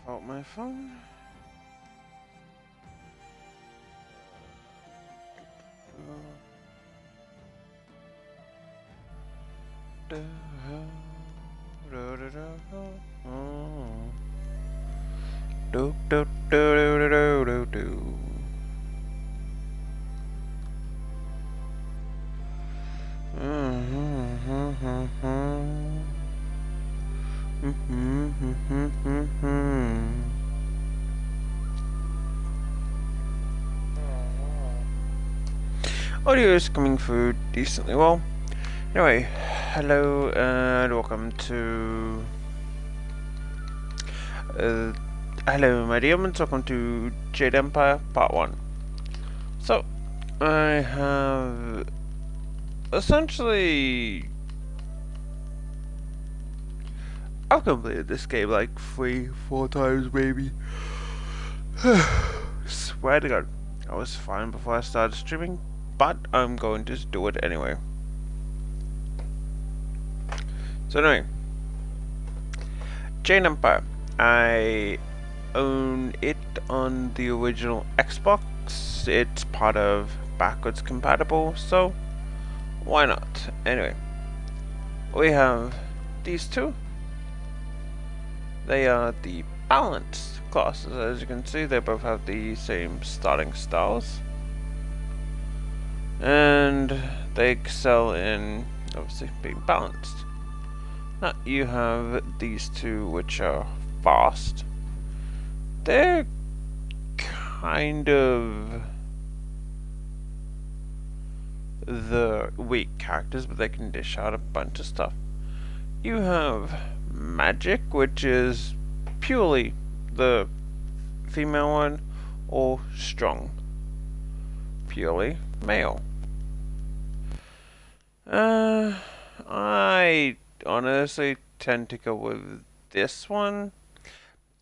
out my phone. Do do do do do do do. Audio is coming through decently well. Anyway, hello and welcome to. Hello, my dear ones. Welcome to Jade Empire Part 1. So, I have essentially. I've completed this game like 3-4 times, maybe. Swear to God, I was fine before I started streaming, but I'm going to do it anyway. So anyway, Jade Empire. I own it on the original Xbox. It's part of backwards compatible, so why not? Anyway, we have these two. They are the balanced classes. As you can see, they both have the same starting styles, and they excel in obviously being balanced. Now you have these two, which are fast. They're kind of the weak characters, but they can dish out a bunch of stuff. You have magic, which is purely the female one, or strong, purely male. I honestly tend to go with this one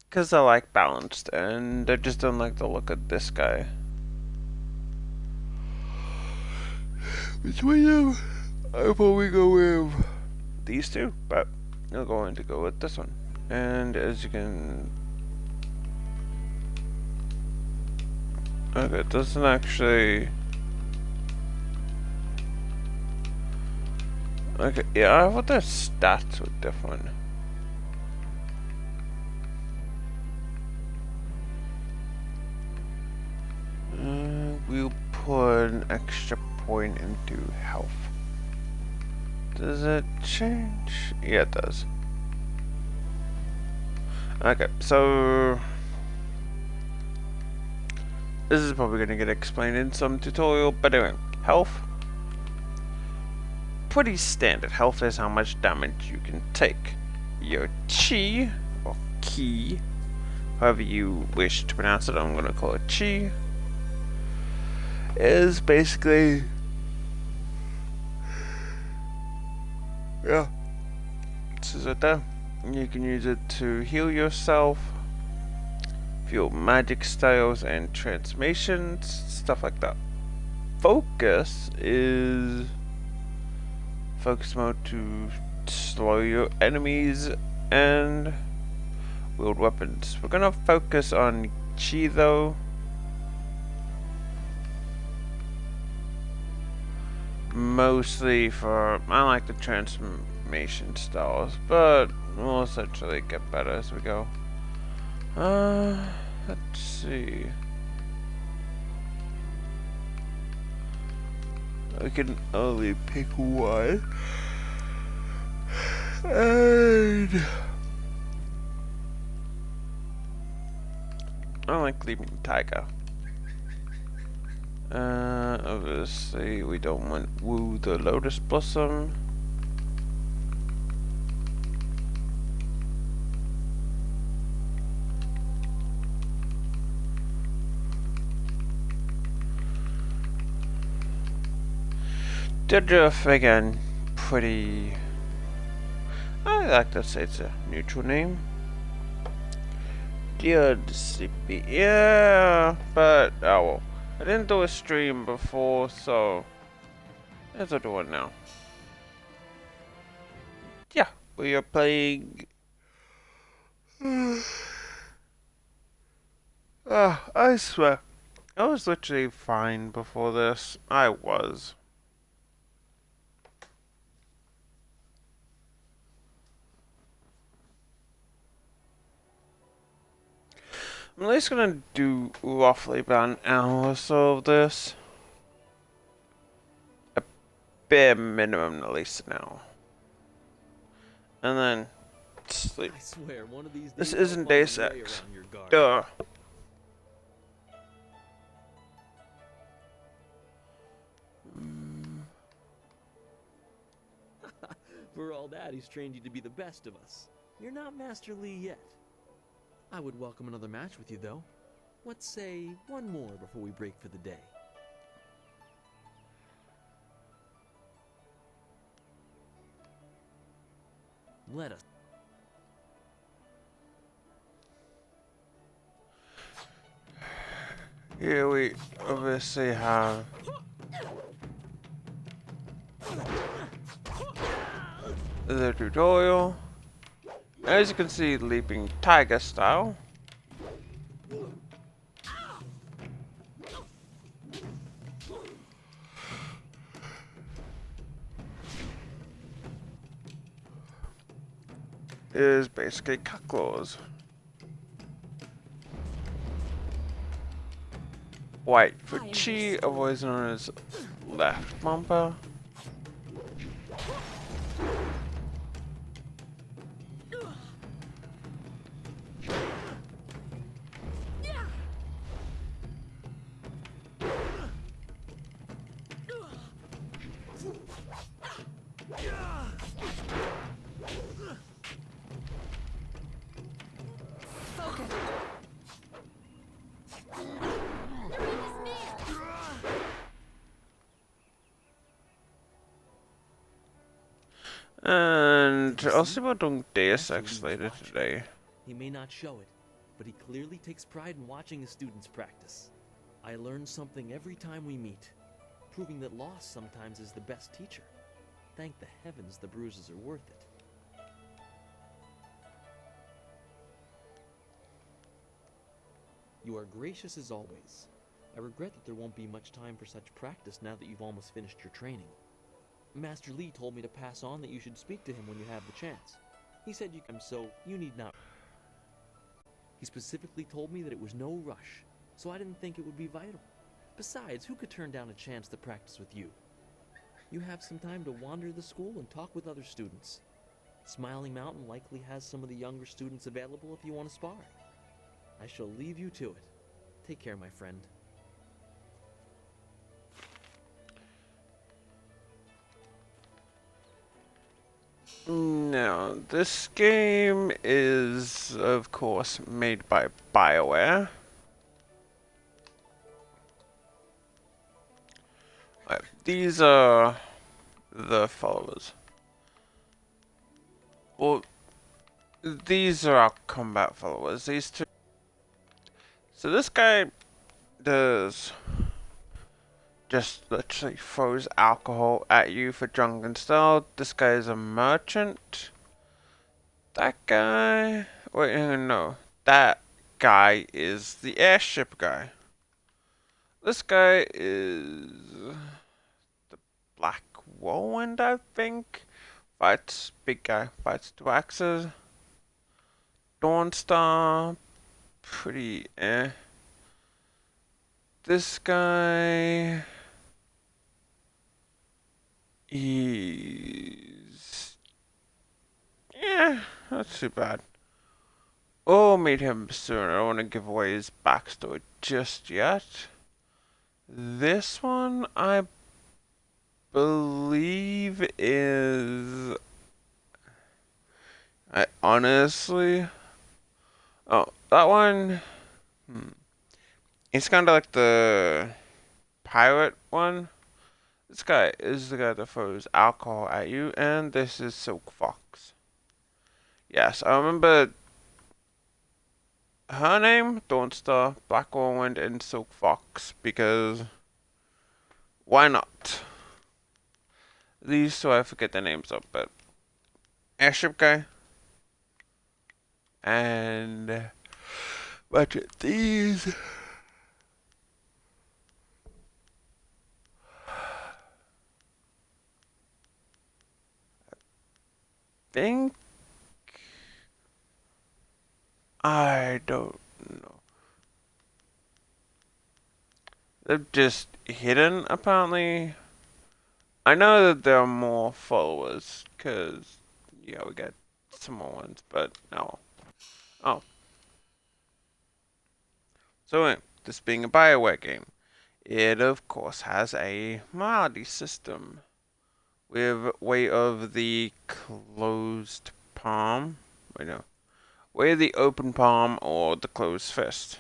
because I like balanced, and I just don't like the look of this guy. Between them, I'll probably go with these two, but I'm going to go with this one. And as you can, okay, it doesn't actually. Okay, yeah, I thought their stats were different. We'll put an extra point into health. Does it change? Yeah, it does. Okay, so this is probably going to get explained in some tutorial, but anyway, health. Pretty standard. Health is how much damage you can take. Your chi, or ki, however you wish to pronounce it, I'm going to call it chi, is basically, yeah, this is it there. You can use it to heal yourself, fuel magic styles and transformations, stuff like that. Focus is focus mode to slow your enemies and wield weapons. We're gonna focus on chi though. Mostly for, I like the transformation styles, but we'll essentially get better as we go. Let's see. I can only pick one. And I like leaving Tiger. Obviously we don't want Woo the Lotus Blossom. Didrif again, pretty. I like to say it's a neutral name. Dear CP, yeah, but oh well. I didn't do a stream before, so let's do it now. Yeah, we are playing I swear. I was literally fine before this. I was. I'm at least gonna do roughly about an hour or so of this. A bare minimum, at least an hour. And then sleep. I swear, one of these This days isn't I'll day find a way 6. around your guard. Duh. For all that, he's trained you to be the best of us. You're not Master Lee yet. I would welcome another match with you, though. Let's say one more before we break for the day. Let us. Here we obviously have the tutorial. As you can see, leaping tiger style. Is basically cut claws. White for chi, otherwise known as left bumper. And I'll see about doing Deus Ex later today. He may not show it, but he clearly takes pride in watching his students practice. I learn something every time we meet, proving that loss sometimes is the best teacher. Thank the heavens the bruises are worth it. You are gracious as always. I regret that there won't be much time for such practice now that you've almost finished your training. Master Lee told me to pass on that you should speak to him when you have the chance. He said you can, so you need not. He specifically told me that it was no rush, so I didn't think it would be vital. Besides, who could turn down a chance to practice with you? You have some time to wander the school and talk with other students. Smiling Mountain likely has some of the younger students available if you want to spar. I shall leave you to it. Take care, my friend. Now, this game is, of course, made by BioWare. These are the followers. Well, these are our combat followers. These two. So this guy does just literally throws alcohol at you for drunken style. This guy is a merchant. That guy... Wait, no. That guy is the airship guy. This guy is the Black Whirlwind, I think. Fights, big guy, fights two axes. Dawnstar, pretty eh. This guy... He's... yeah, not too bad. Oh, meet him soon. I don't want to give away his backstory just yet. This one, I believe is... I honestly... Oh, that one... It's kind of like the pirate one. This guy is the guy that throws alcohol at you, and this is Silk Fox. Yes, I remember her name, Dawnstar, Black Whirlwind, and Silk Fox, because why not? These two I forget their names of, but airship guy and But these think I don't know. They're just hidden apparently. I know that there are more followers, cause yeah, we got some more ones, but no. Oh. So this being a BioWare game, it of course has a morality system with way of the closed palm. Wait no. Way of the open palm or the closed fist.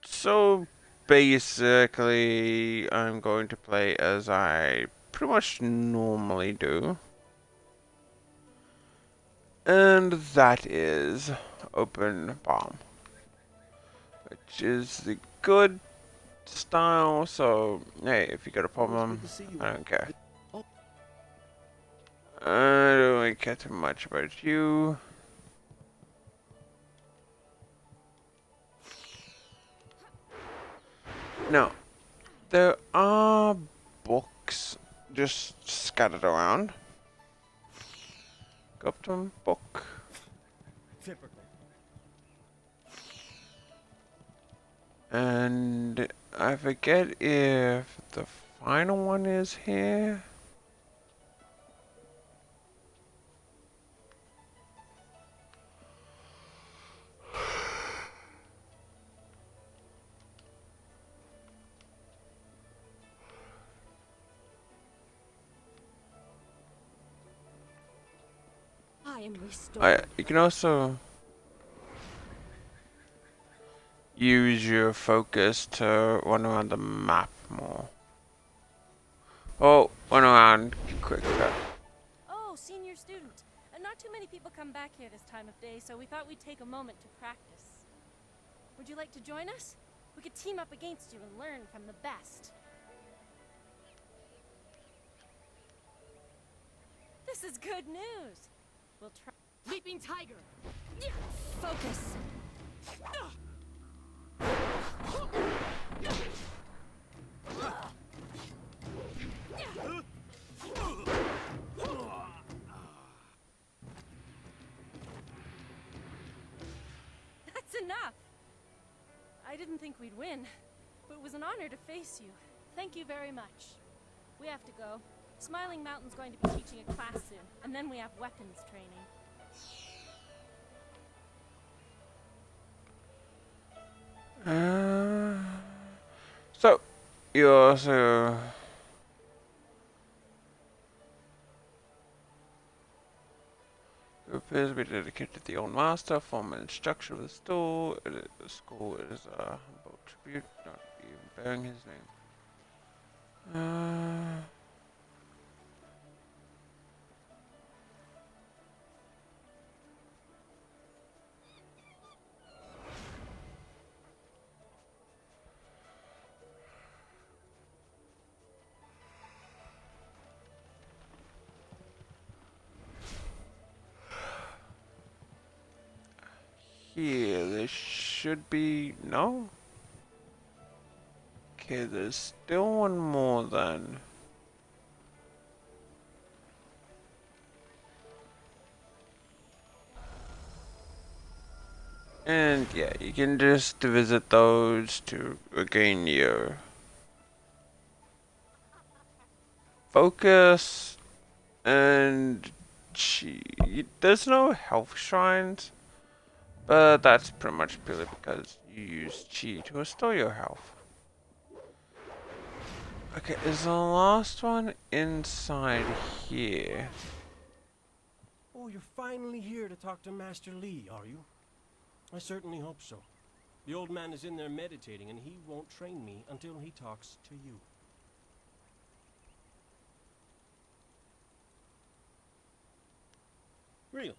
So basically I'm going to play as I pretty much normally do. And that is open palm, which is the good style. So hey, if you got a Always good problem, to see you. I don't care. Oh, I don't really care too much about you. Now, there are books just scattered around. Go up to them, book. typical. And I forget if the final one is here. I am restored. You can also use your focus to run around the map more. Oh, run around quicker. Oh, senior student. Not too many people come back here this time of day, so we thought we'd take a moment to practice. Would you like to join us? We could team up against you and learn from the best. This is good news. We'll try. Leaping tiger. Focus. That's enough. I didn't think we'd win, but it was an honor to face you. Thank you very much. We have to go. Smiling Mountain's going to be teaching a class soon, and then we have weapons training. So, you also appears to be dedicated to the old master, form and structure of the school. The school is a humble tribute, not even bearing his name. Here, there should be no. Okay, there's still one more then. And yeah, you can just visit those to regain your focus and chi. There's no health shrines, but that's pretty much purely because you use chi to restore your health. Okay, is the last one inside here? Oh, you're finally here to talk to Master Lee, are you? I certainly hope so. The old man is in there meditating, and he won't train me until he talks to you. Really?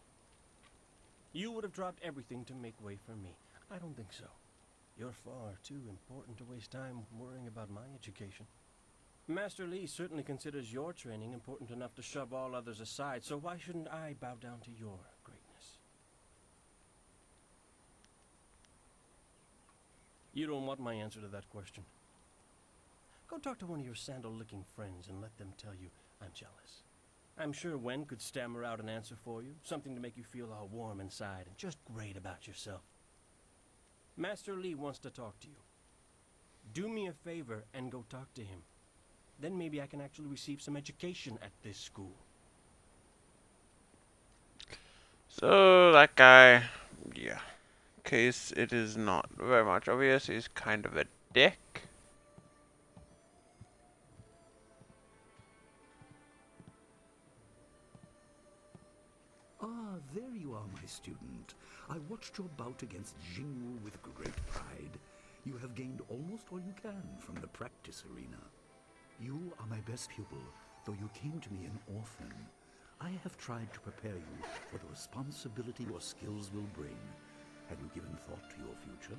You would have dropped everything to make way for me. I don't think so. You're far too important to waste time worrying about my education. Master Lee certainly considers your training important enough to shove all others aside, so why shouldn't I bow down to your greatness? You don't want my answer to that question. Go talk to one of your sandal-licking friends and let them tell you I'm jealous. I'm sure Wen could stammer out an answer for you, something to make you feel all warm inside and just great about yourself. Master Li wants to talk to you. Do me a favor and go talk to him. Then maybe I can actually receive some education at this school. So that guy, yeah. In case it is not very much obvious, he's kind of a dick. Ah, there you are, my student. I watched your bout against Jingwu with great pride. You have gained almost all you can from the practice arena. You are my best pupil, though you came to me an orphan. I have tried to prepare you for the responsibility your skills will bring. Have you given thought to your future?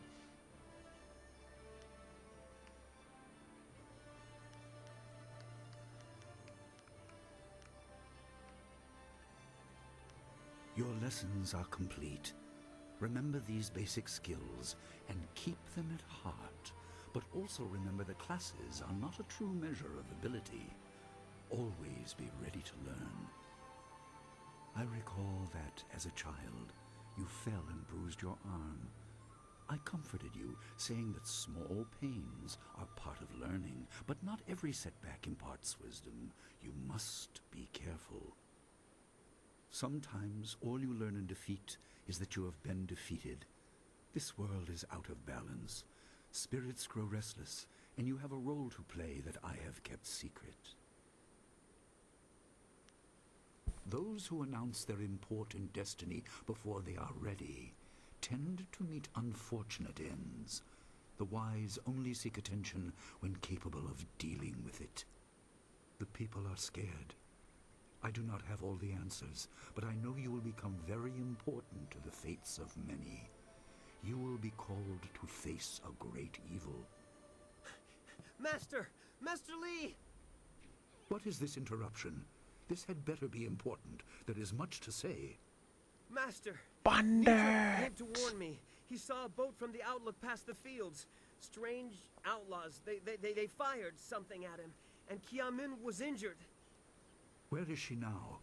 Your lessons are complete. Remember these basic skills and keep them at heart. But also remember that classes are not a true measure of ability. Always be ready to learn. I recall that, as a child, you fell and bruised your arm. I comforted you, saying that small pains are part of learning, but not every setback imparts wisdom. You must be careful. Sometimes all you learn in defeat is that you have been defeated. This world is out of balance. Spirits grow restless, and you have a role to play that I have kept secret. Those who announce their important destiny before they are ready tend to meet unfortunate ends. The wise only seek attention when capable of dealing with it. The people are scared. I do not have all the answers, but I know you will become very important to the fates of many. You will be called to face a great evil. Master! Master Li! What is this interruption? This had better be important. There is much to say. Master! Bandit! Came to warn me. He saw a boat from the outlook past the fields. Strange outlaws. They fired something at him. And Qiamin was injured. Where is she now?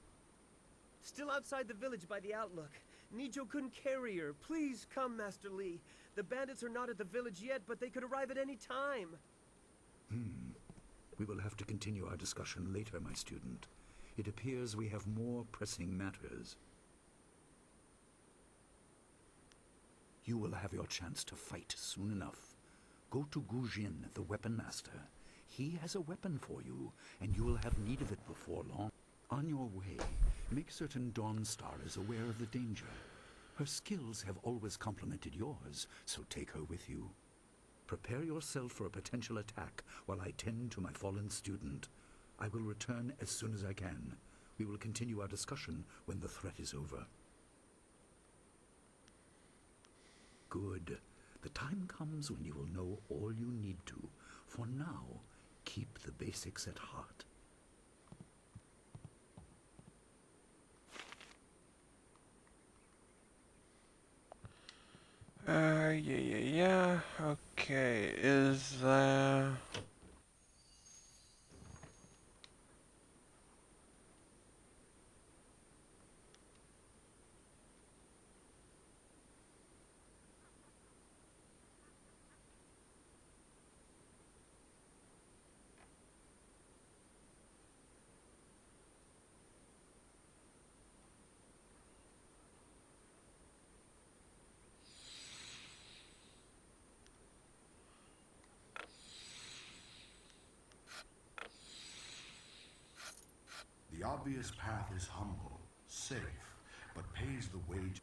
Still outside the village by the outlook. Nijo couldn't carry her. Please come, Master Li. The bandits are not at the village yet, but they could arrive at any time. We will have to continue our discussion later, my student. It appears we have more pressing matters. You will have your chance to fight soon enough. Go to Gu Jin, the weapon master. He has a weapon for you, and you will have need of it before long. On your way, make certain Dawnstar is aware of the danger. Her skills have always complemented yours, so take her with you. Prepare yourself for a potential attack while I tend to my fallen student. I will return as soon as I can. We will continue our discussion when the threat is over. Good. The time comes when you will know all you need to. For now, keep the basics at heart. Yeah. Okay, is there... The obvious path is humble, safe, but pays the wage.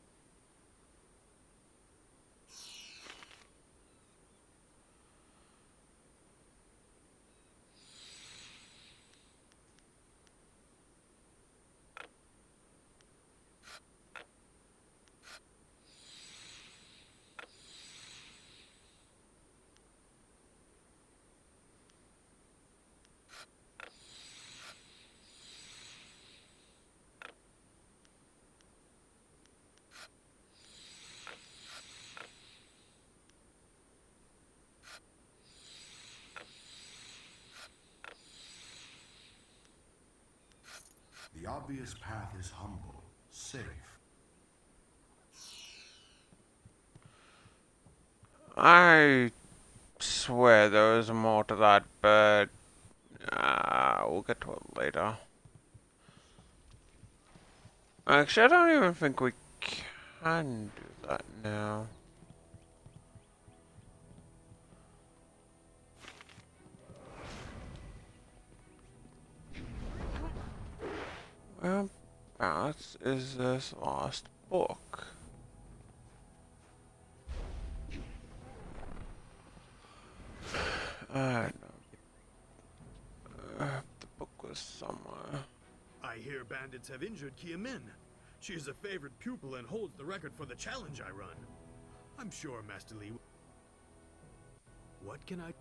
obvious path is humble, safe. I swear there is more to that, but we'll get to it later. Actually, I don't even think we can do that now. Whereabouts is this last book? I don't know. The book was somewhere. I hear bandits have injured Kia Min. She is a favorite pupil and holds the record for the challenge I run. I'm sure Master Li... What can I...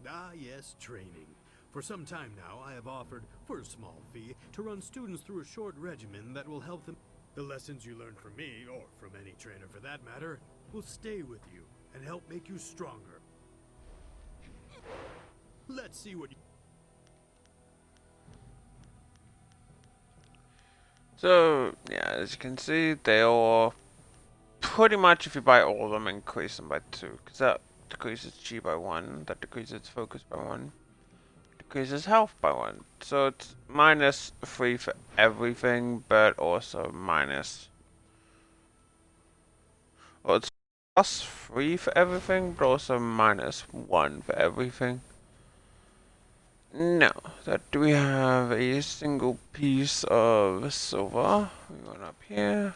Ah, yes, training. For some time now, I have offered, for a small fee, to run students through a short regimen that will help them... The lessons you learn from me, or from any trainer for that matter, will stay with you and help make you stronger. Let's see what you... So, yeah, as you can see, they all pretty much, if you buy all of them, increase them by 2. Because that decreases G by 1, that decreases focus by 1, decreases health by 1. So it's minus 3 for everything, but also minus... Well, it's plus 3 for everything, but also minus 1 for everything. Now, that do we have a single piece of silver? We went up here.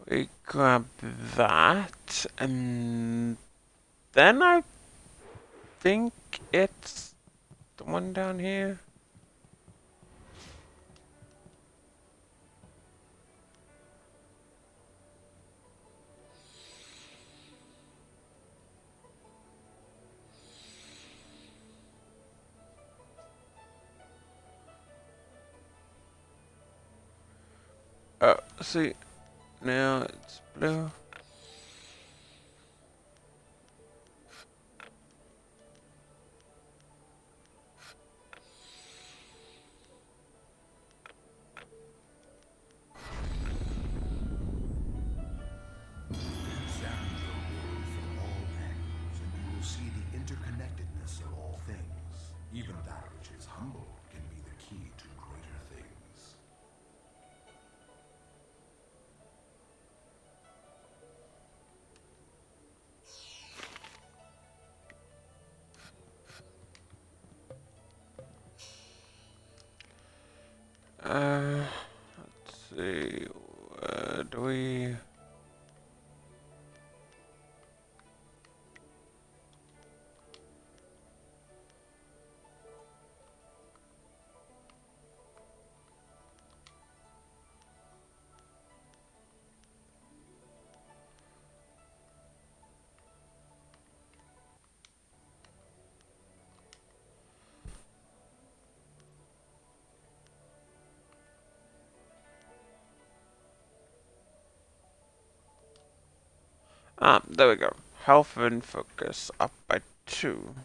We grab that, and then I think it's the one down here. Oh, see, now it's blue. Examine your world from all angles, and you will see the interconnectedness of all things. Even that which is humble can be the key to greater things. Let's see, do we... there we go. Health and focus up by 2.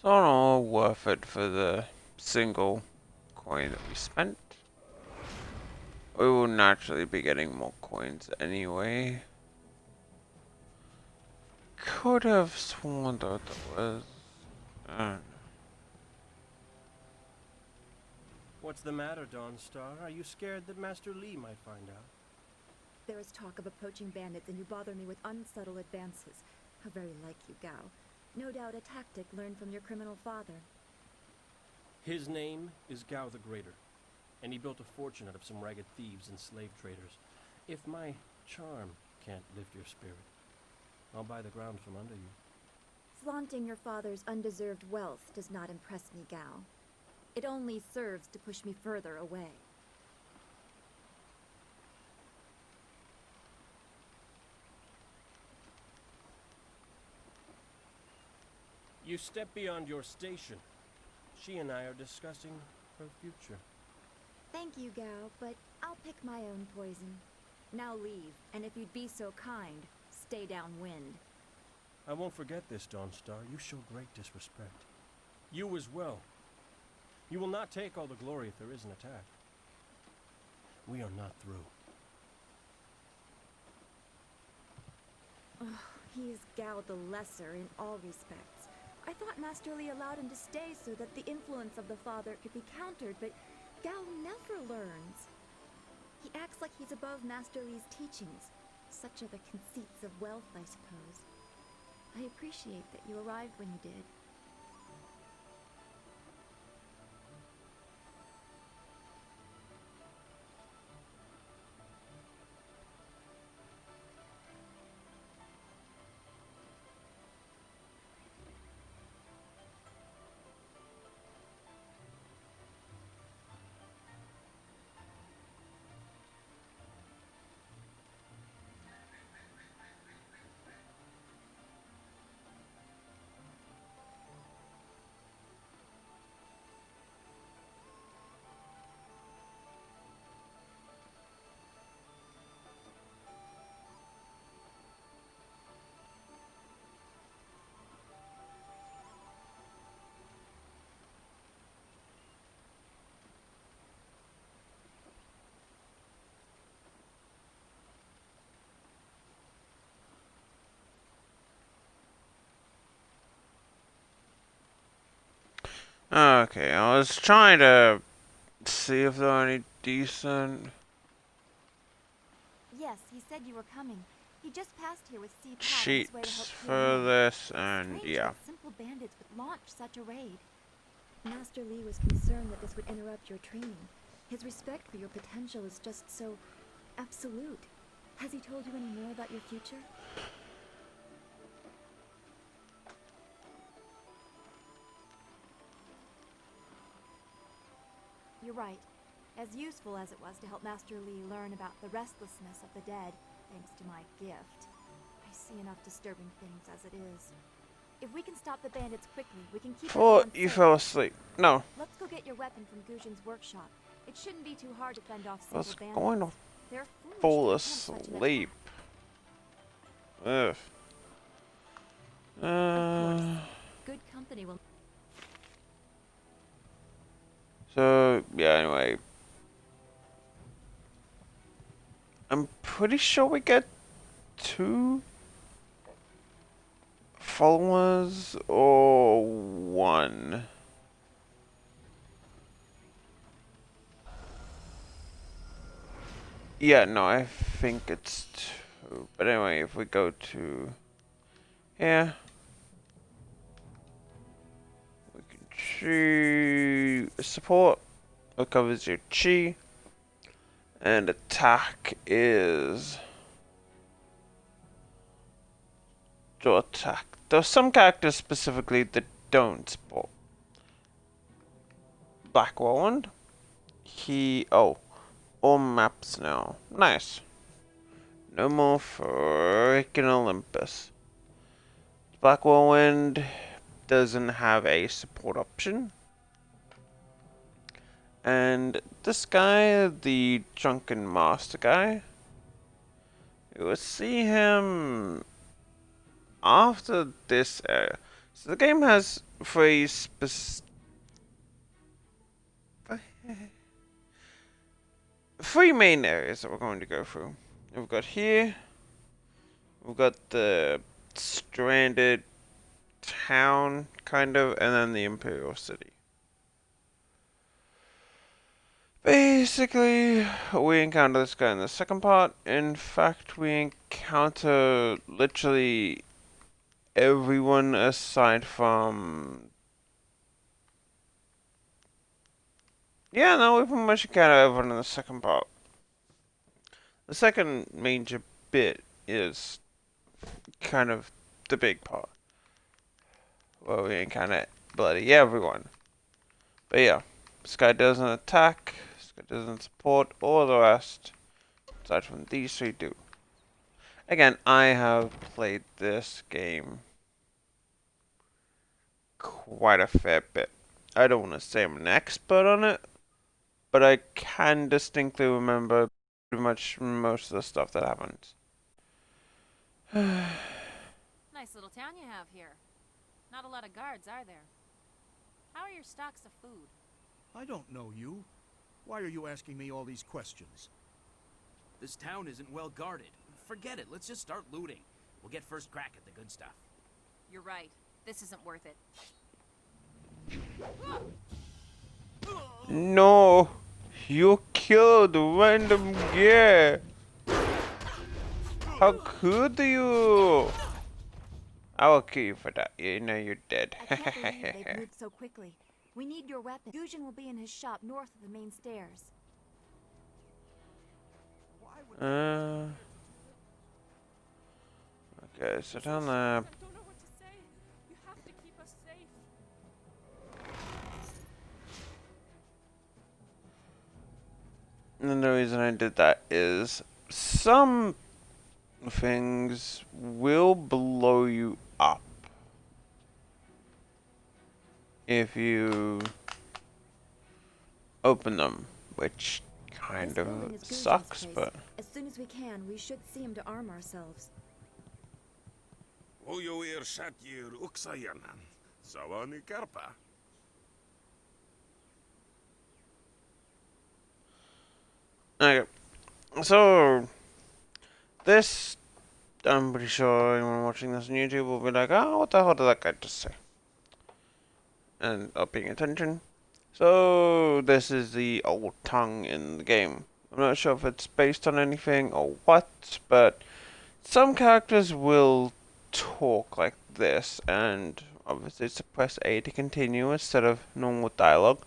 So all worth it for the single coin that we spent. We will naturally be getting more coins anyway. Could have sworn that was... What's the matter, Dawnstar? Are you scared that Master Li might find out? There is talk of approaching bandits, and you bother me with unsubtle advances. How very like you, Gao. No doubt a tactic learned from your criminal father. His name is Gao the Greater, and he built a fortune out of some ragged thieves and slave traders. If my charm can't lift your spirit, I'll buy the ground from under you. Flaunting your father's undeserved wealth does not impress me, Gao. It only serves to push me further away. You step beyond your station. She and I are discussing her future. Thank you, Gao, but I'll pick my own poison. Now leave, and if you'd be so kind, stay downwind. I won't forget this, Dawnstar. You show great disrespect. You as well. You will not take all the glory if there is an attack. We are not through. He is Gao the Lesser in all respects. I thought Master Li allowed him to stay so that the influence of the father could be countered, but Gao never learns. He acts like he's above Master Li's teachings. Such are the conceits of wealth, I suppose. I appreciate that you arrived when you did. Okay, I was trying to see if there are any decent Yes, he said you were coming. He just passed here with C-Pad on his way to help cheats clear the for road. this, and Strange yeah. that simple bandits would launch such a raid. Master Li was concerned that this would interrupt your training. His respect for your potential is just so absolute. Has he told you any more about your future? You're right. As useful as it was to help Master Li learn about the restlessness of the dead, thanks to my gift, I see enough disturbing things as it is. If we can stop the bandits quickly, we can keep Oh, everyone you safe. fell asleep. No, Let's go get your weapon from Gujin's workshop. It shouldn't be too hard to fend off I was simple going bandits. to They're foolish fall to attempt such an asleep. Ugh. attack. Of course. Good company will... So, yeah, anyway. I'm pretty sure we get 2 followers or 1. Yeah, no, I think it's 2. But anyway, if we go to here, we can choose support. It covers your chi, and attack is draw attack. There's some characters specifically that don't support. Black Roland. All maps now. Nice. No more freaking Olympus. Black Whirlwind doesn't have a support option. And this guy, the Drunken Master guy, you will see him after this area. So the game has 3 main areas that we're going to go through. We've got here, we've got the stranded town, kind of, and then the Imperial City. Basically, we encounter this guy in the second part. In fact, we encounter literally everyone aside from... Yeah, no, we pretty much encounter everyone in the second part. The second major bit is kind of the big part, where we encounter bloody everyone. But yeah, this guy doesn't attack, this guy doesn't support, all the rest, aside from these 3 do. Again, I have played this game quite a fair bit. I don't want to say I'm an expert on it, but I can distinctly remember pretty much most of the stuff that happens. Nice little town you have here. Not a lot of guards, are there? How are your stocks of food? I don't know you. Why are you asking me all these questions? This town isn't well guarded. Forget it, let's just start looting. We'll get first crack at the good stuff. You're right. This isn't worth it. No, you killed random gear. How could you? I will kill you for that. You know you're dead. I can't believe they've moved so quickly. We need your weapon. Fusion will be in his shop north of the main stairs. Okay, so down there. I don't know what to say. You have to keep us safe. And the reason I did that is some things will blow you up if you open them, which kind This building of is Guzhen's sucks, place. but As soon as we can, we should see him to arm ourselves. Ojoir Shatyr Uksayanan. Sawani Karpa. okay. So this, I'm pretty sure anyone watching this on YouTube will be like, "Oh, what the hell did that guy just say?" And not paying attention. So this is the old tongue in the game. I'm not sure if it's based on anything or what, but some characters will talk like this, and obviously it's press A to continue instead of normal dialogue.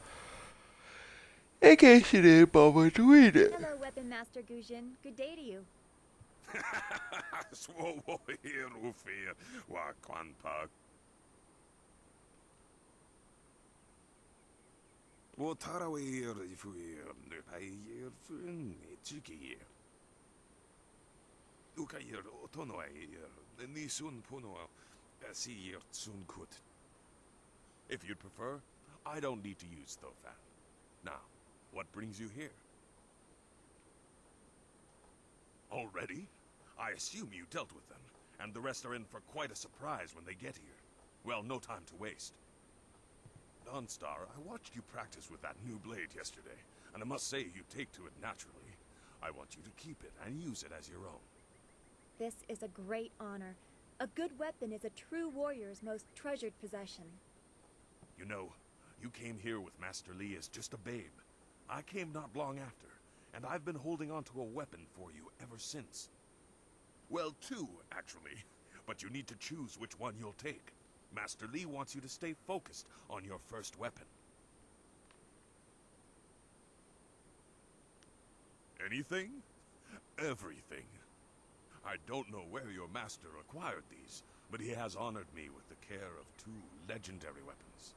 In case you didn't bother to read it. Hello, Weapon Master Guzhen. Good day to you. Swoir Ufir Wakwanpa. Watarawir Fuir Nupayir Fun Chikir. Ukayir Otonoir, Nisun Puno, Asir Tsunkut. If you'd prefer, I don't need to use Thofan. Now, what brings you here? Already? I assume you dealt with them, and the rest are in for quite a surprise when they get here. Well, no time to waste. Dawnstar, I watched you practice with that new blade yesterday, and I must say you take to it naturally. I want you to keep it and use it as your own. This is a great honor. A good weapon is a true warrior's most treasured possession. You know, you came here with Master Li as just a babe. I came not long after, and I've been holding on to a weapon for you ever since. Well, two, actually, but you need to choose which one you'll take. Master Li wants you to stay focused on your first weapon. Anything? Everything. I don't know where your master acquired these, but he has honored me with the care of two legendary weapons.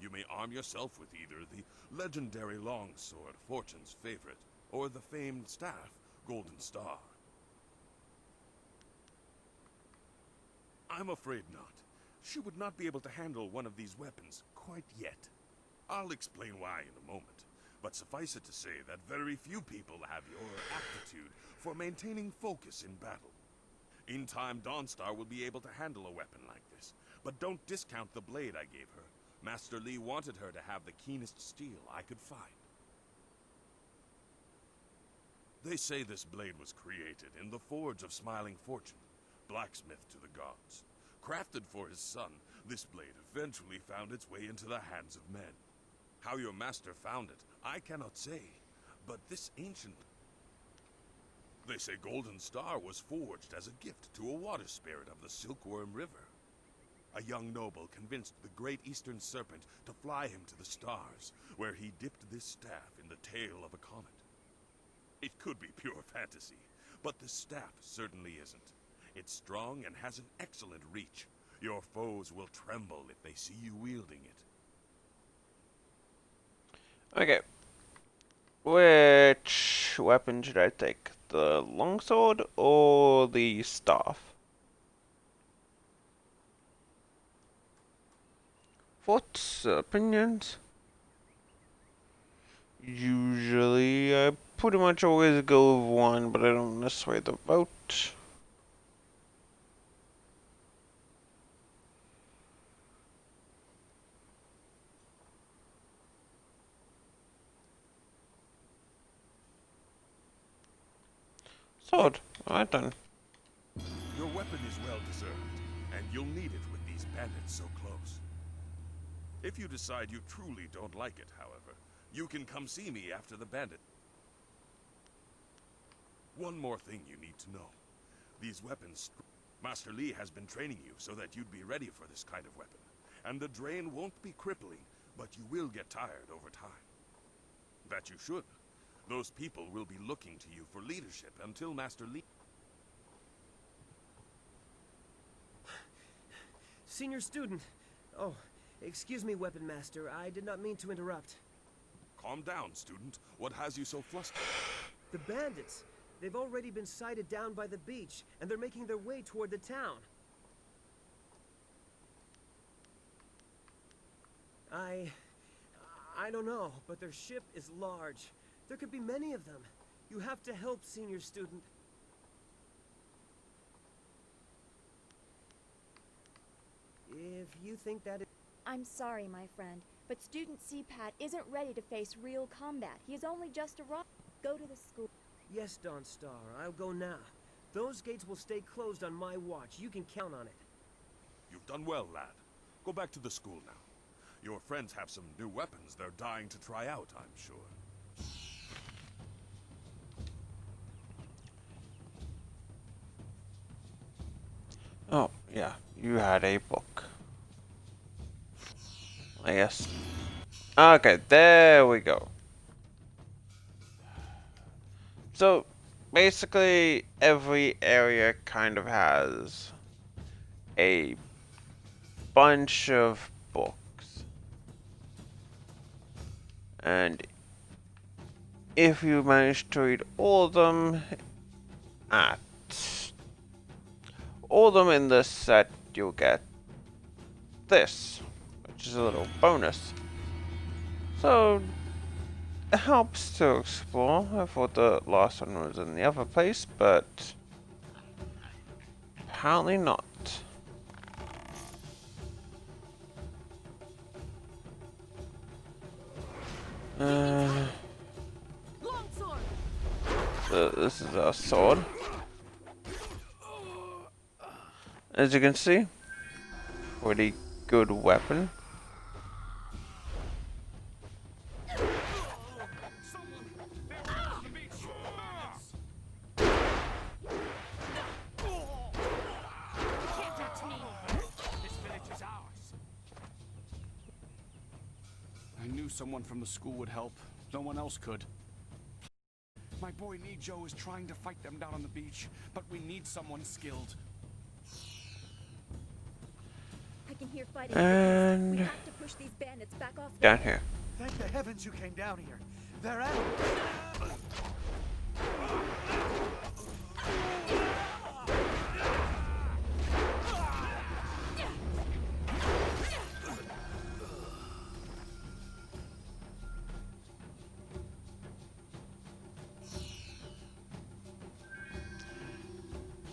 You may arm yourself with either the legendary longsword, Fortune's favorite, or the famed staff, Golden Star. I'm afraid not. She would not be able to handle one of these weapons quite yet. I'll explain why in a moment, but suffice it to say that very few people have your aptitude for maintaining focus in battle. In time, Dawnstar will be able to handle a weapon like this, but don't discount the blade I gave her. Master Li wanted her to have the keenest steel I could find. They say this blade was created in the Forge of Smiling Fortune, blacksmith to the gods. Crafted for his son, this blade eventually found its way into the hands of men. How your master found it, I cannot say, but this ancient... They say Golden Star was forged as a gift to a water spirit of the Silkworm River. A young noble convinced the Great Eastern Serpent to fly him to the stars, where he dipped this staff in the tail of a comet. It could be pure fantasy, but the staff certainly isn't. It's strong and has an excellent reach. Your foes will tremble if they see you wielding it. Okay. Which weapon should I take? The longsword or the staff? Thoughts, opinions? Usually, I pretty much always go with one, but I don't necessarily the vote. Sword. Alright then. Your weapon is well deserved, and you'll need it with these bandits so close. If you decide you truly don't like it, however, you can come see me after the bandit. One more thing you need to know. These weapons... Master Li has been training you so that you'd be ready for this kind of weapon. And the drain won't be crippling, but you will get tired over time. That you should. Those people will be looking to you for leadership until Master Li... Senior student. Oh, excuse me, Weapon Master. I did not mean to interrupt. Calm down, student. What has you so flustered? The bandits. They've already been sighted down by the beach, and they're making their way toward the town. I don't know, but their ship is large. There could be many of them. You have to help, senior student. If you think that... I'm sorry, my friend, but Student CPAT isn't ready to face real combat. He has only just arrived. Go to the school. Yes, Dawnstar, I'll go now. Those gates will stay closed on my watch. You can count on it. You've done well, lad. Go back to the school now. Your friends have some new weapons they're dying to try out, I'm sure. Oh, yeah. You had a book. Yes. Okay, there we go. So, basically, every area kind of has a bunch of books. And if you manage to read all of them in this set, you'll get this, which is a little bonus. So, it helps to explore. I thought the last one was in the other place, but apparently not. So this is our sword. As you can see, pretty good weapon. I knew someone from the school would help. No one else could. My boy Nijo is trying to fight them down on the beach, but we need someone skilled. I can hear fighting. And we have to push these bandits back off. Down here. Thank the heavens you came down here. They're out.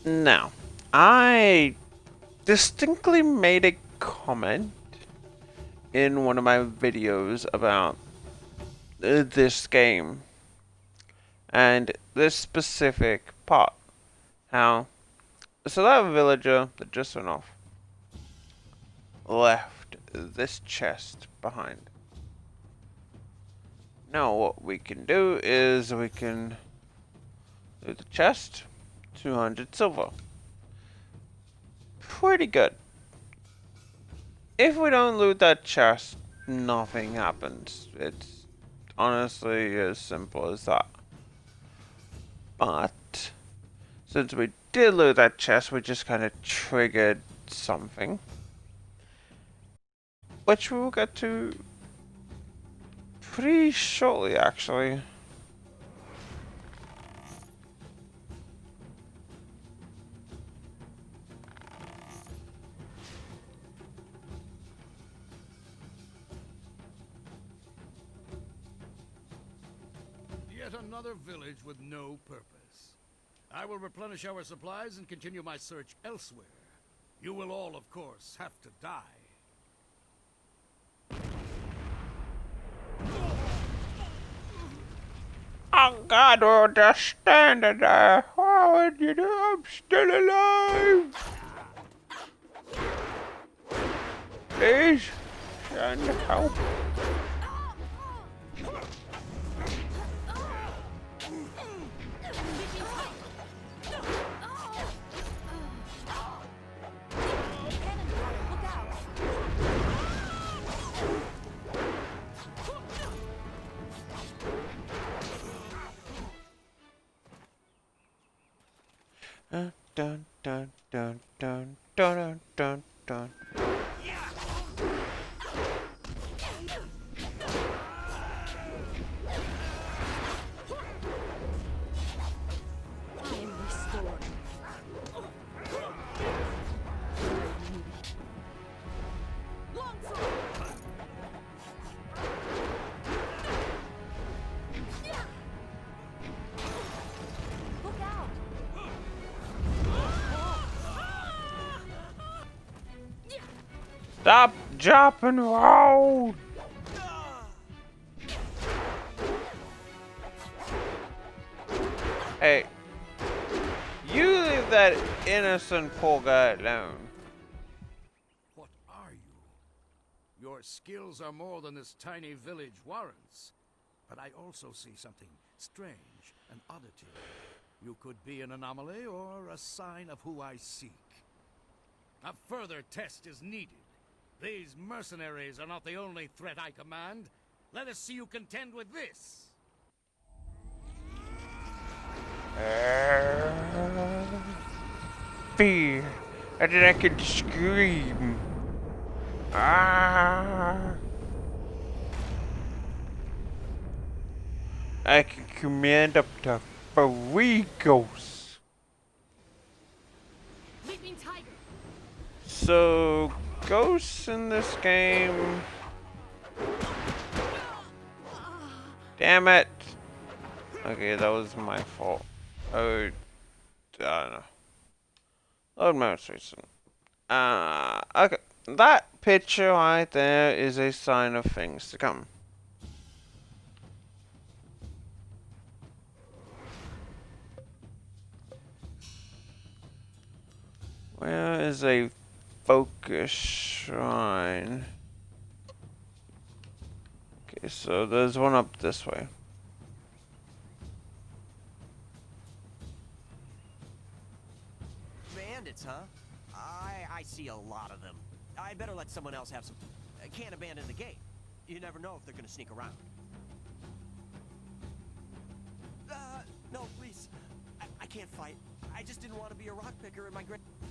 Now, I distinctly made a comment in one of my videos about this game and this specific part. How, so that villager that just went off left this chest behind. Now what we can do is we can do the chest. 200 silver. Pretty good. If we don't loot that chest, nothing happens. It's honestly as simple as that. But since we did loot that chest, we just kind of triggered something, which we will get to pretty shortly, actually. Yet another village with no purpose. I will replenish our supplies and continue my search elsewhere. You will all, of course, have to die. Oh God, we're just standing there. How would you do? I'm still alive. Please, send help. Dun dun dun dun dun dun dun dun. I am restored. Look out! Stop, drop, and roll. Hey, you leave that innocent poor guy alone. What are you? Your skills are more than this tiny village warrants. But I also see something strange, an oddity. You could be an anomaly or a sign of who I seek. A further test is needed. These mercenaries are not the only threat I command. Let us see you contend with this. Fear. And then I can scream. Ah. I can command up to 3 ghosts. Leaping tiger. So, ghosts in this game. Damn it. Okay, that was my fault. Oh, I don't know. Load mouse. Okay. That picture right there is a sign of things to come. Where is a focus shrine? Okay, so there's one up this way. Bandits, huh? I see a lot of them. I better let someone else have some... Can't abandon the gate. You never know if they're gonna sneak around. No, please. I can't fight. I just didn't want to be a rock picker, and my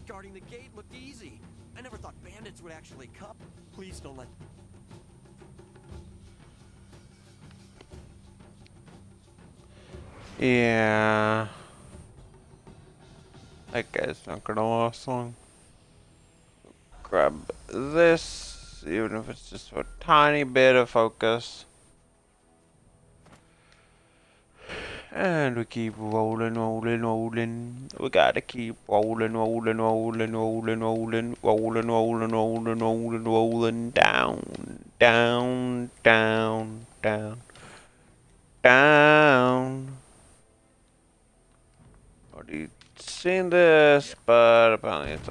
guarding the gate looked easy. I never thought bandits would actually come. Please don't let... Yeah. That guy's not gonna last long. Grab this, even if it's just a tiny bit of focus. And we keep rolling, rolling, rolling. We gotta keep rolling, rolling, rolling, rolling, rolling, rolling, rolling, rolling, rolling, rolling, down, down, down, down, down. Already seen this, but apparently it's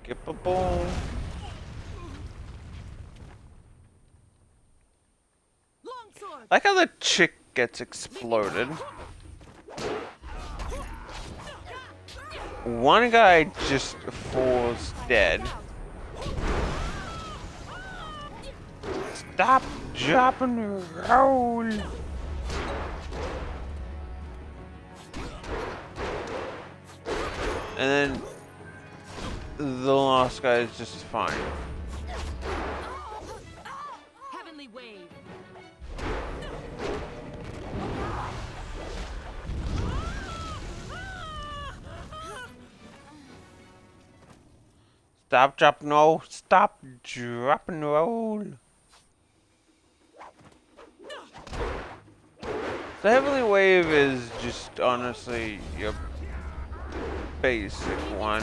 unskippable. Like how the chick gets exploded. One guy just falls dead. Stop, drop, and roll. And then the last guy is just fine. Heavenly wave. Stop, drop, no. Stop, drop, and roll. The Heavenly Wave is just honestly your basic one.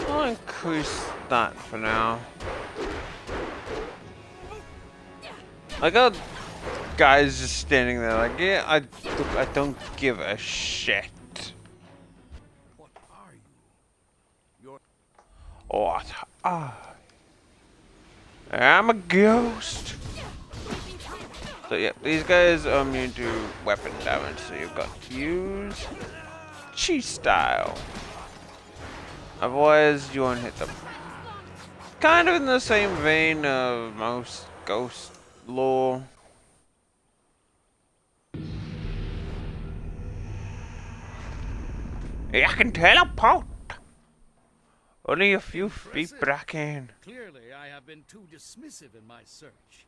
I'll increase that for now. I got guys just standing there like, yeah, I don't give a shit. What are you? You're... What? I'm a ghost. So yeah, these guys are immune to weapon damage. So you've got fuse, chi style. Otherwise, you won't hit them. Kind of in the same vein of most ghost lore. I can teleport. Only a few feet back in. Clearly, I have been too dismissive in my search.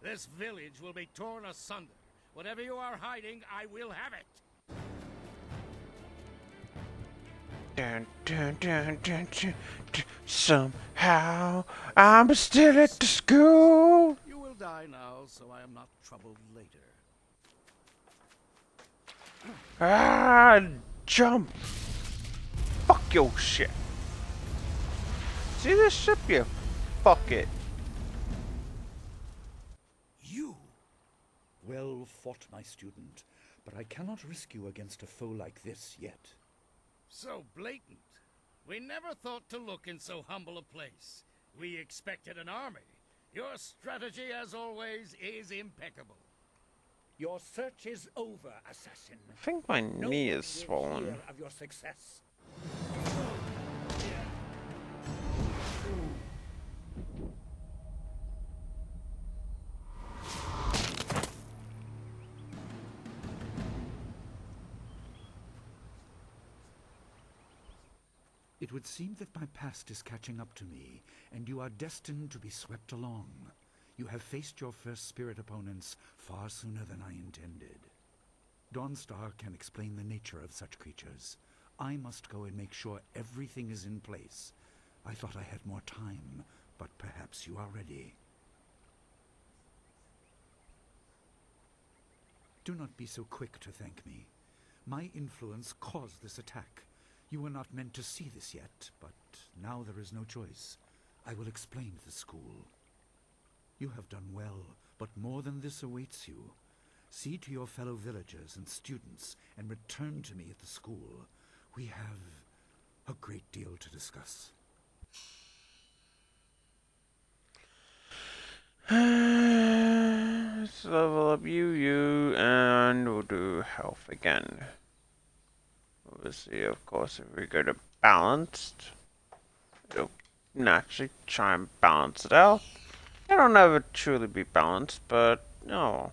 This village will be torn asunder. Whatever you are hiding, I will have it. Dun, dun, dun, dun, dun, dun. Somehow, I'm still at the school. You will die now, so I am not troubled later. Jump. Fuck your shit. See this ship, you fuck it. You! Well fought, my student, but I cannot risk you against a foe like this yet. So blatant. We never thought to look in so humble a place. We expected an army. Your strategy, as always, is impeccable. Your search is over, assassin. I think my knee is swollen. Of your success. It would seem that my past is catching up to me, and you are destined to be swept along. You have faced your first spirit opponents far sooner than I intended. Dawnstar can explain the nature of such creatures. I must go and make sure everything is in place. I thought I had more time, but perhaps you are ready. Do not be so quick to thank me. My influence caused this attack. You were not meant to see this yet, but now there is no choice. I will explain to the school. You have done well, but more than this awaits you. See to your fellow villagers and students, and return to me at the school. We have a great deal to discuss. Let's level up you, and we'll do health again. Obviously, of course, if we go to balanced, it'll naturally try and balance it out. It'll never truly be balanced, but no.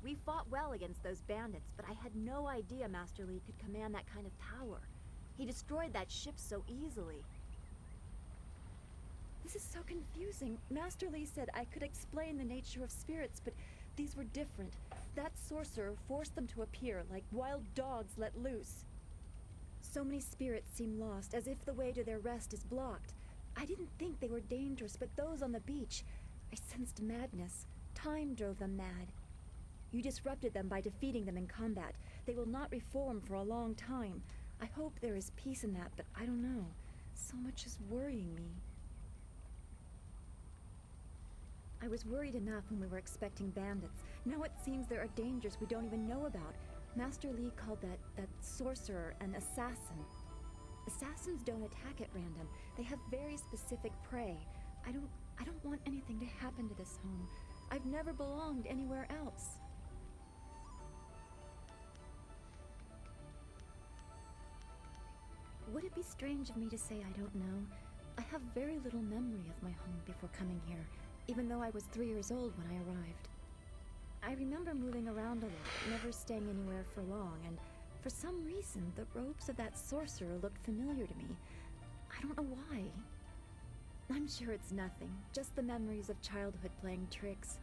We fought well against those bandits, but I had no idea Master Li could command that kind of power. He destroyed that ship so easily. This is so confusing. Master Li said I could explain the nature of spirits, but these were different. That sorcerer forced them to appear like wild dogs let loose. So many spirits seem lost, as if the way to their rest is blocked. I didn't think they were dangerous, but those on the beach, I sensed madness. Time drove them mad. You disrupted them by defeating them in combat. They will not reform for a long time. I hope there is peace in that, but I don't know. So much is worrying me. I was worried enough when we were expecting bandits. Now it seems there are dangers we don't even know about. Master Li called that sorcerer an assassin. Assassins don't attack at random. They have very specific prey. I don't want anything to happen to this home. I've never belonged anywhere else. Would it be strange of me to say I don't know? I have very little memory of my home before coming here. even though I was 3 years old when I arrived. I remember moving around a lot, never staying anywhere for long, and for some reason, the robes of that sorcerer looked familiar to me. I don't know why. I'm sure it's nothing, just the memories of childhood playing tricks.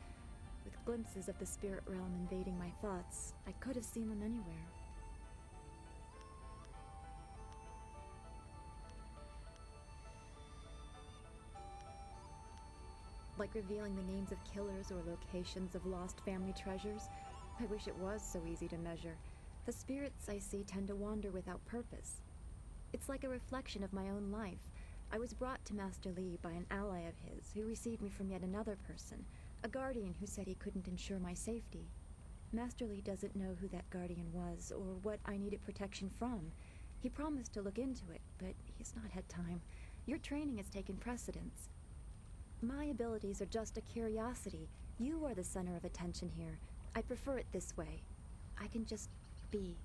With glimpses of the spirit realm invading my thoughts, I could have seen them anywhere. Like revealing the names of killers or locations of lost family treasures. I wish it was so easy to measure. The spirits I see tend to wander without purpose. It's like a reflection of my own life. I was brought to Master Li by an ally of his who received me from yet another person, a guardian who said he couldn't ensure my safety. Master Li doesn't know who that guardian was or what I needed protection from. He promised to look into it, but he's not had time. Your training has taken precedence. My abilities are just a curiosity. You are the center of attention here. I prefer it this way. I can just be.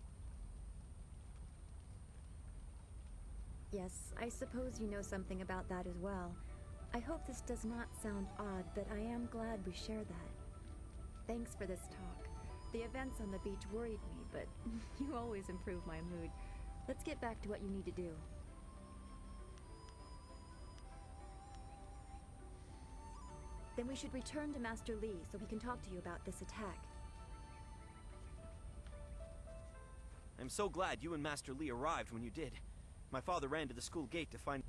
Yes, I suppose you know something about that as well. I hope this does not sound odd, but I am glad we share that. Thanks for this talk. The events on the beach worried me, but you always improve my mood. Let's get back to what you need to do. Then we should return to Master Li so he can talk to you about this attack. I'm so glad you and Master Li arrived when you did. My father ran to the school gate to find...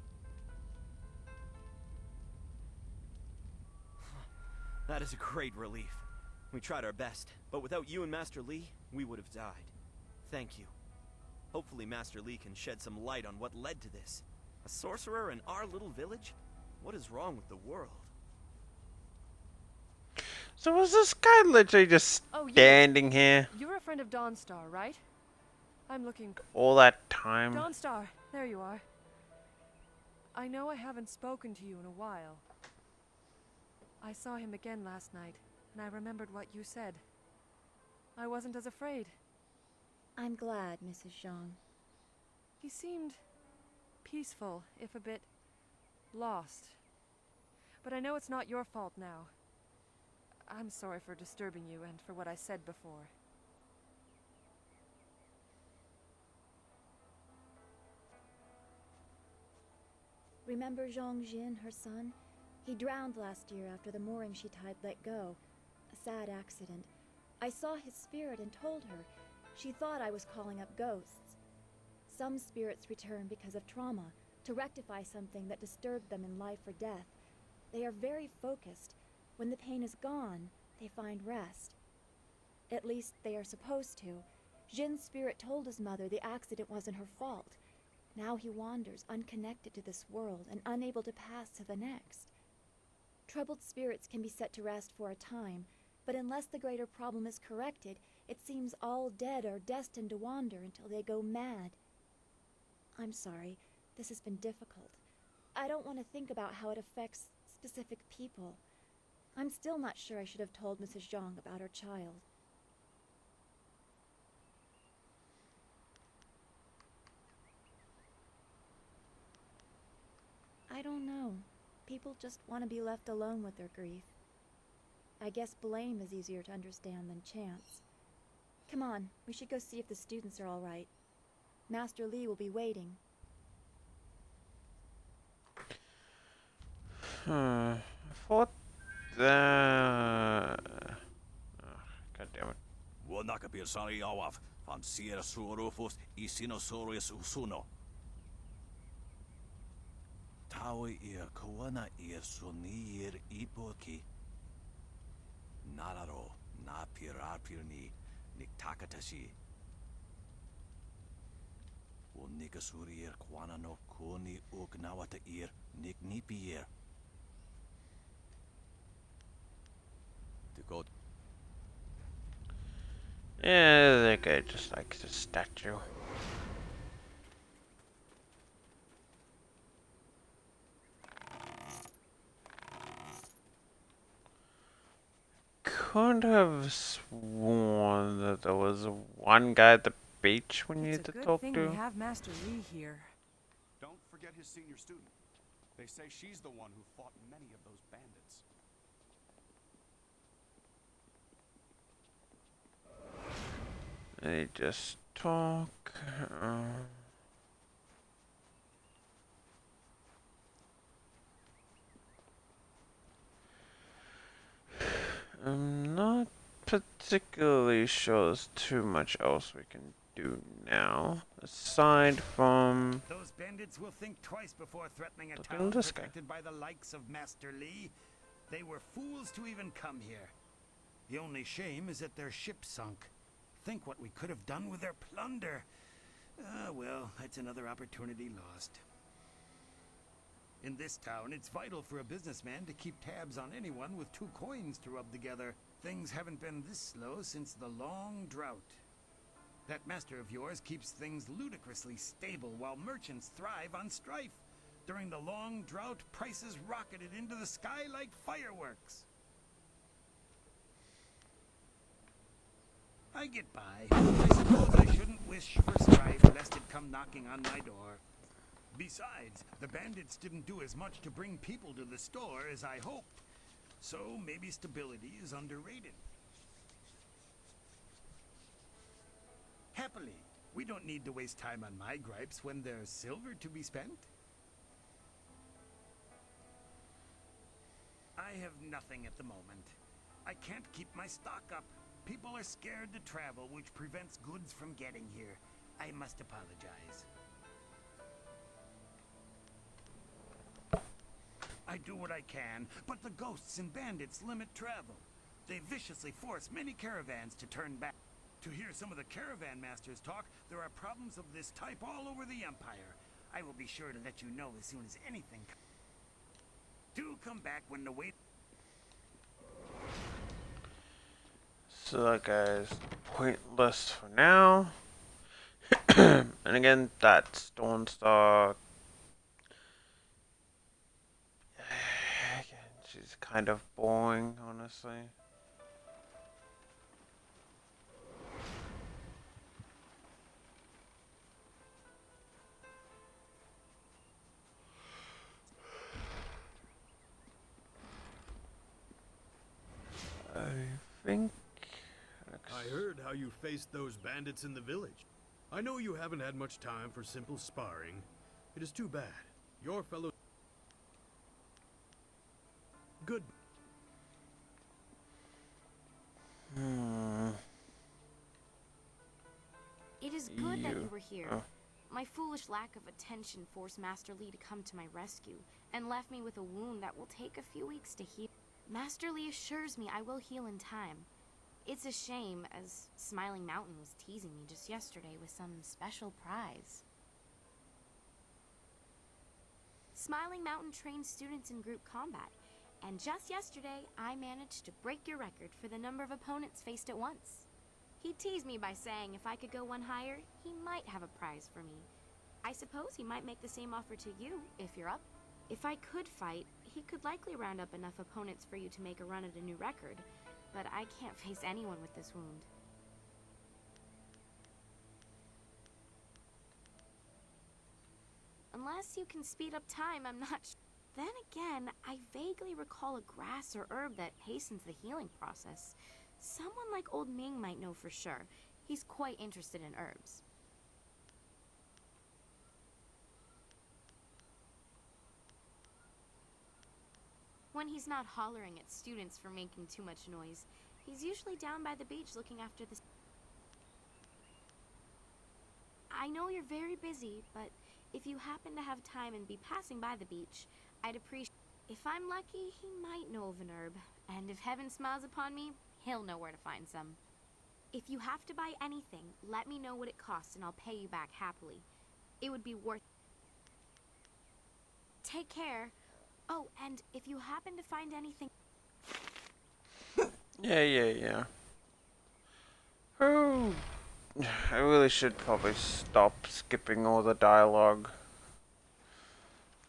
That is a great relief. We tried our best, but without you and Master Li, we would have died. Thank you. Hopefully Master Li can shed some light on what led to this. A sorcerer in our little village? What is wrong with the world? So was this guy literally just standing here You're a friend of Dawnstar, right? I'm looking... all that time? Dawnstar, there you are. I know I haven't spoken to you in a while. I saw him again last night, and I remembered what you said. I wasn't as afraid. I'm glad, Mrs. Zhang. He seemed peaceful, if a bit lost. But I know it's not your fault now. I'm sorry for disturbing you and for what I said before. Remember Zhang Jin, her son? He drowned last year after the mooring she tied let go. A sad accident. I saw his spirit and told her. She thought I was calling up ghosts. Some spirits return because of trauma, to rectify something that disturbed them in life or death. They are very focused. When the pain is gone, they find rest. At least they are supposed to. Jin's spirit told his mother the accident wasn't her fault. Now he wanders unconnected to this world and unable to pass to the next. Troubled spirits can be set to rest for a time, but unless the greater problem is corrected, it seems all dead are destined to wander until they go mad. I'm sorry, this has been difficult. I don't want to think about how it affects specific people. I'm still not sure I should have told Mrs. Zhang about her child. I don't know. People just want to be left alone with their grief. I guess blame is easier to understand than chance. Come on, we should go see if the students are all right. Master Li will be waiting. I thought that... God damn it. Wanakapir sari awaf, van sierra suorofos isinosaurus usuno. Tawi ir koana ir sonir ipoki. Nararo na pirapirni niktakatashi. Unikasuri ir kwana no koni uknawata ir niknipier. To go. Yeah, that guy just likes the statue. Couldn't have sworn that there was one guy at the beach we needed to talk It's a good thing to. we have Master Li here. Don't forget his senior student. They say she's the one who fought many of those bandits. They just talk. I'm not particularly sure there's too much else we can do now, aside from Those bandits will think twice before threatening a looking town at this guy. protected by the likes of Master Li. They were fools to even come here. The only shame is that their ship sunk. Think what we could have done with their plunder. Well, that's another opportunity lost. In this town, it's vital for a businessman to keep tabs on anyone with 2 coins to rub together. Things haven't been this slow since the long drought. That master of yours keeps things ludicrously stable while merchants thrive on strife. During the long drought, prices rocketed into the sky like fireworks. I get by. I suppose I shouldn't wish for strife lest it come knocking on my door. Besides, the bandits didn't do as much to bring people to the store as I hoped. So maybe stability is underrated. Happily, we don't need to waste time on my gripes when there's silver to be spent. I have nothing at the moment. I can't keep my stock up. People are scared to travel, which prevents goods from getting here. I must apologize. I do what I can, but the ghosts and bandits limit travel. They viciously force many caravans to turn back. To hear some of the caravan masters talk, there are problems of this type all over the Empire. I will be sure to let you know as soon as anything comes. Do come back when the wait... So that guy's pointless for now. And again, that Stone Star. She's kind of boring, honestly. I think... I heard how you faced those bandits in the village. I know you haven't had much time for simple sparring. It is too bad. Your fellow... Good. It is good that you were here. My foolish lack of attention forced Master Li to come to my rescue, and left me with a wound that will take a few weeks to heal. Master Li assures me I will heal in time. It's a shame, as Smiling Mountain was teasing me just yesterday with some special prize. Smiling Mountain trains students in group combat, and just yesterday I managed to break your record for the number of opponents faced at once. He teased me by saying if I could go one higher, he might have a prize for me. I suppose he might make the same offer to you, if you're up. If I could fight, he could likely round up enough opponents for you to make a run at a new record, but I can't face anyone with this wound. Unless you can speed up time, I'm not sure. Then again, I vaguely recall a grass or herb that hastens the healing process. Someone like Old Ming might know for sure. He's quite interested in herbs. When he's not hollering at students for making too much noise, he's usually down by the beach looking after the... I know you're very busy, but if you happen to have time and be passing by the beach, I'd appreciate... If I'm lucky, he might know of an herb, and if heaven smiles upon me, he'll know where to find some. If you have to buy anything, let me know what it costs and I'll pay you back happily. It would be worth... Take care. Oh, and if you happen to find anything... Yeah. Oh, I really should probably stop skipping all the dialogue.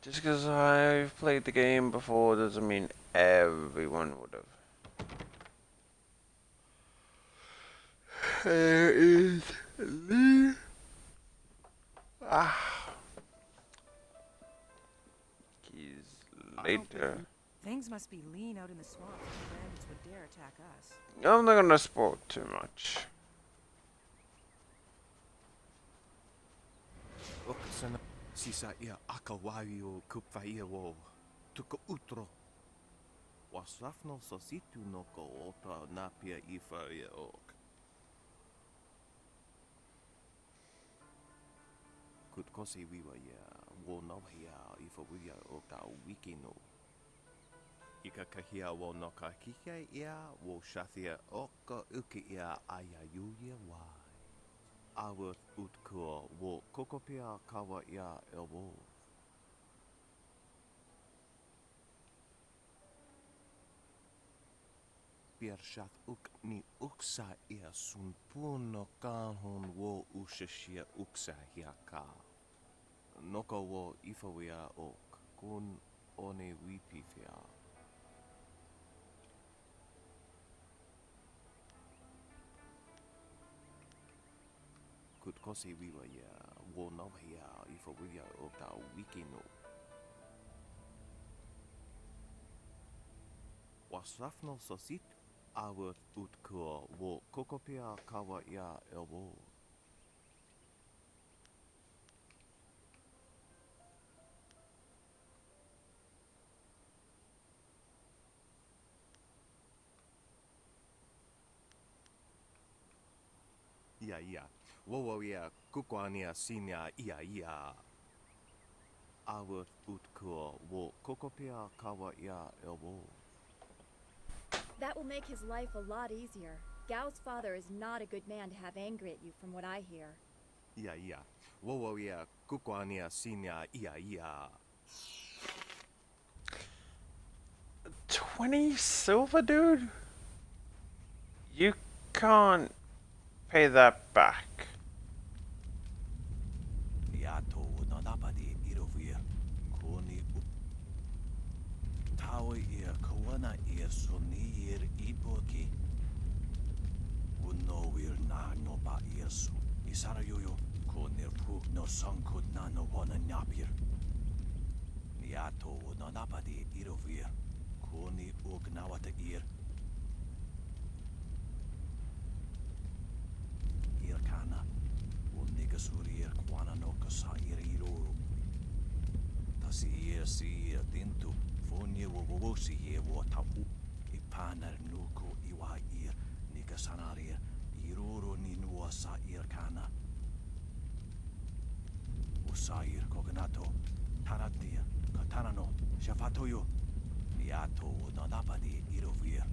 Just because I've played the game before doesn't mean everyone would have. There is Lee. He's later. Things must be lean out in the swamps if the bandits would dare attack us. I'm not gonna spoil too much. Okasana sisa ia akawai o kupfaia wo tuko utro. Wasrafno sositu no ko ota napia ifa ia ok. Kutkosi wiwa ia wo no ia ifa wia o ka wiki no. Ika kahia wo no ka kika ia wo shathia oka uki ia ayayuya wai. Awa utkua wo kokopia kawa ia elwo. Piershat uk ni uksa ia sun puno kahon wo ushashia uksa hiaka. Noko wo ifawia ok kun one wipifia. Kutkosi wiwa ia wo nawhia ifawia o ka wikino. Wasrafno sosit awa utkua wo kokopia kawa ia elwo. Ia. Wowo ia kukwania sinia ia. Awa utkua wo kokopia kawa ia elwo. That will make his life a lot easier. Gao's father is not a good man to have angry at you from what I hear. Ia. Wowo ia kukwania sinia ia. 20 silver, dude? You can't pay that back. Yato no napadi irovia. Koni tawa ia kawana ia sonir iboki. Uno wir na no ba irsu. Isara yoyo konir pu no sankut na no wana napir. Yato no napadi irovia. Koni ugnawata ir. Irkana. Uniga surir kwana no kasair iroro. Tasi si dintu. Fonye wo si wo tapu. Ipanar nuko iwa ir. Nika sanarir. Iroro ni nuwa sa irkana. Usair koganato. Taradia. Katanano. Shafatoyo. Niato no napadi irovir.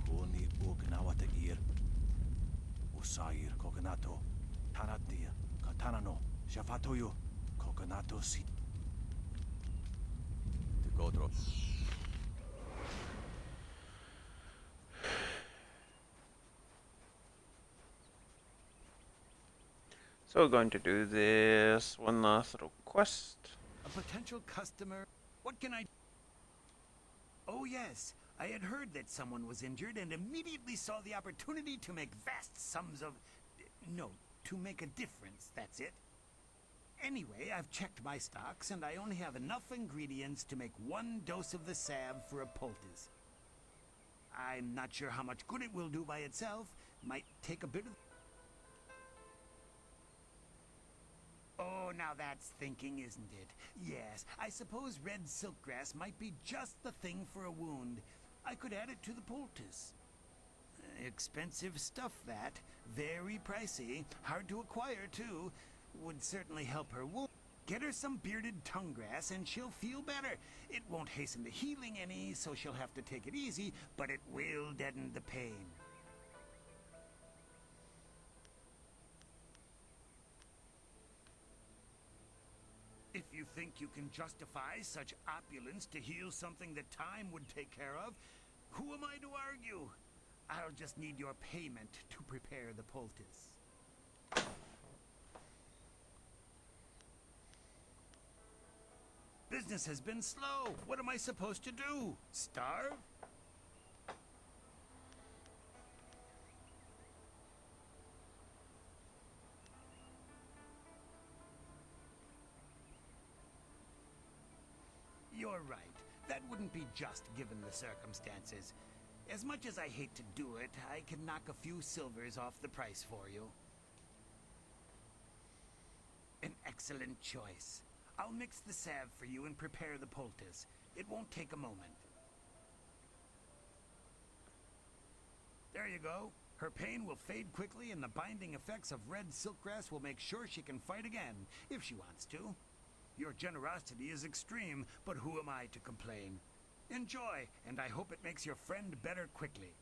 Koni ugnawata ir. Usair koganato. Taradia. Katanano. Shafatoyo. Koganato si. Tikodro. So we're going to do this one last little quest. A potential customer. What can I... Oh yes, I had heard that someone was injured and immediately saw the opportunity to make vast sums of... No, to make a difference, that's it. Anyway, I've checked my stocks and I only have enough ingredients to make 1 dose of the salve for a poultice. I'm not sure how much good it will do by itself. Might take a bit of... Oh, now that's thinking, isn't it? Yes, I suppose red silkgrass might be just the thing for a wound. I could add it to the poultice. Expensive stuff, that. Very pricey. Hard to acquire, too. Would certainly help her wound. Get her some bearded tongue grass and she'll feel better. It won't hasten the healing any, so she'll have to take it easy, but it will deaden the pain. If you think you can justify such opulence to heal something that time would take care of, who am I to argue? I'll just need your payment to prepare the poultice. Business has been slow. What am I supposed to do? Starve? You're right. That wouldn't be just given the circumstances. As much as I hate to do it, I can knock a few silvers off the price for you. An excellent choice. I'll mix the salve for you and prepare the poultice. It won't take a moment. There you go. Her pain will fade quickly and the binding effects of red silkgrass will make sure she can fight again, if she wants to. Your generosity is extreme, but who am I to complain? Enjoy, and I hope it makes your friend better quickly.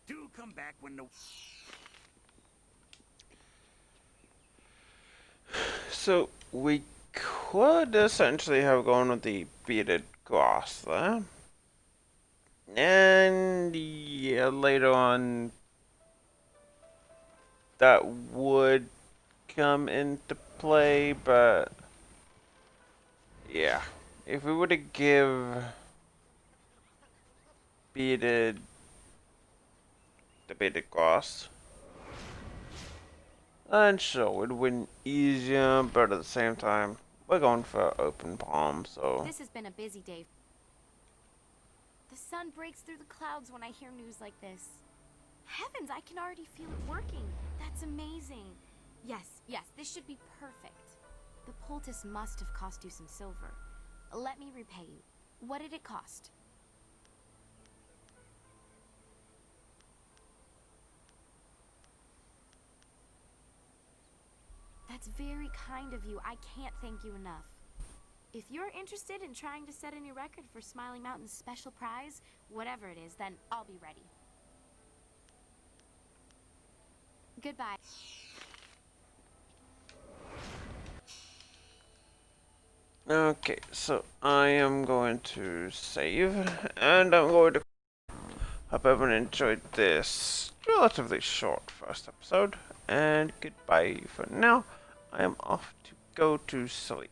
Do come back when the... So we could essentially have gone with the bearded grass there. And yeah, later on that would come into play, but yeah, if we were to give the bearded grass, then sure, we'd win easier, but at the same time, we're going for open palm, so. This has been a busy day. The sun breaks through the clouds when I hear news like this. Heavens, I can already feel it working. That's amazing. Yes, this should be perfect. The poultice must have cost you some silver. Let me repay you. What did it cost? That's very kind of you. I can't thank you enough. If you're interested in trying to set a new record for Smiling Mountain's special prize, whatever it is, then I'll be ready. Goodbye. Okay, so I am going to save, and I'm going to hope everyone enjoyed this relatively short first episode, and goodbye for now. I am off to go to sleep.